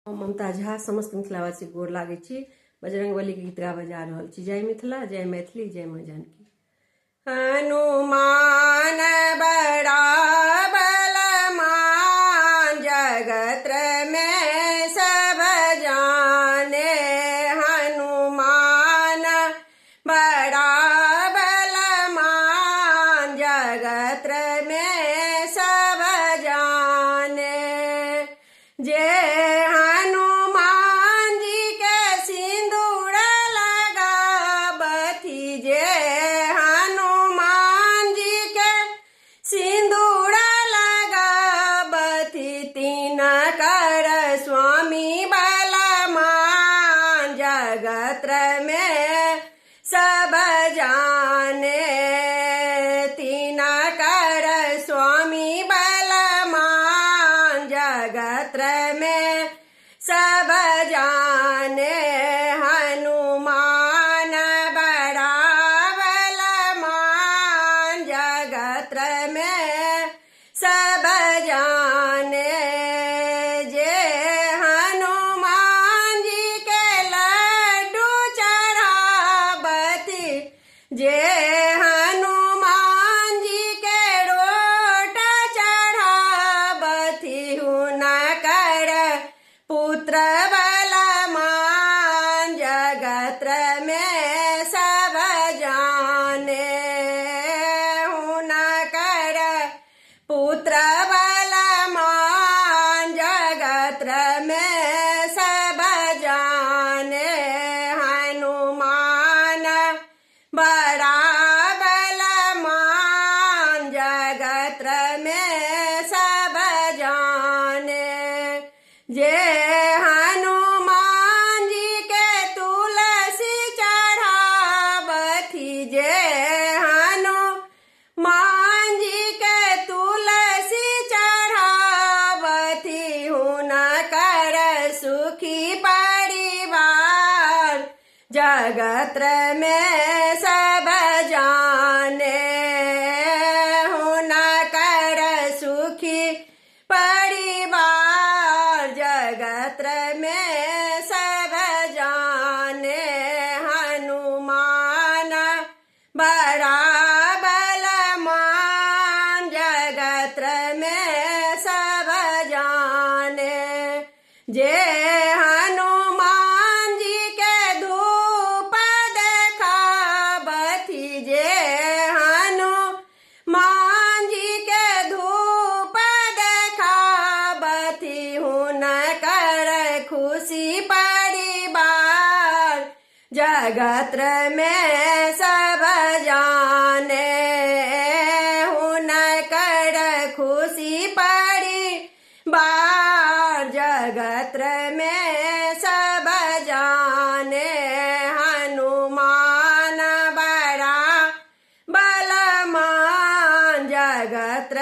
ममता झा समस्त मिथिलावासी गोर लागे छी। बजरंगबली के गीत गाबे जा रहल छी। जय मिथिला, जय मैथिली, जय माँ जानकी। हनुमान बड़ा बलवान, जगत में सब जाने। हनुमान बड़ा बलवान, जगत में सब जाने। जे हनुमान जी के सिंदूर लगावती, जे हनुमान जी के सिंदूर लगावती, तीन कर स्वामी बलवान, जगत में सब जाने। तीन कर स्वामी बलवान, जगत में सब जाने। हनुमान बड़ा बलवान, जगत में सब जाने। जे हनुमान जी के लड्डू चढ़ावती, जे हनुमान जी के रोटा चढ़ावती, हुनकर पुत्र बलवान, जगत में सब जाने। हुनकर पुत्र बलवान, जगत में सब जाने। हनुमान बड़ा बलवान, जगत में सब जाने। जे हनुमान जी के तुलसी चढ़ावती, जे हनुमान जी के तुलसी चढ़ावती, हुनकर सुखी परिवार, जगत में सब जाने। हुनकर सुखी परिवार, जगत में सब जाने। हनुमान बड़ा बलवान, जगत में सब जाने। जे हनुमान जी के धूप देखावती, जे हनुमान जी के धूप देखावती, हुनकर खुशी परिवार, जगत में सब जाने। हुनकर खुशी परिवार, जगत में सब जाने। हनुमान बड़ा बलवान, जगत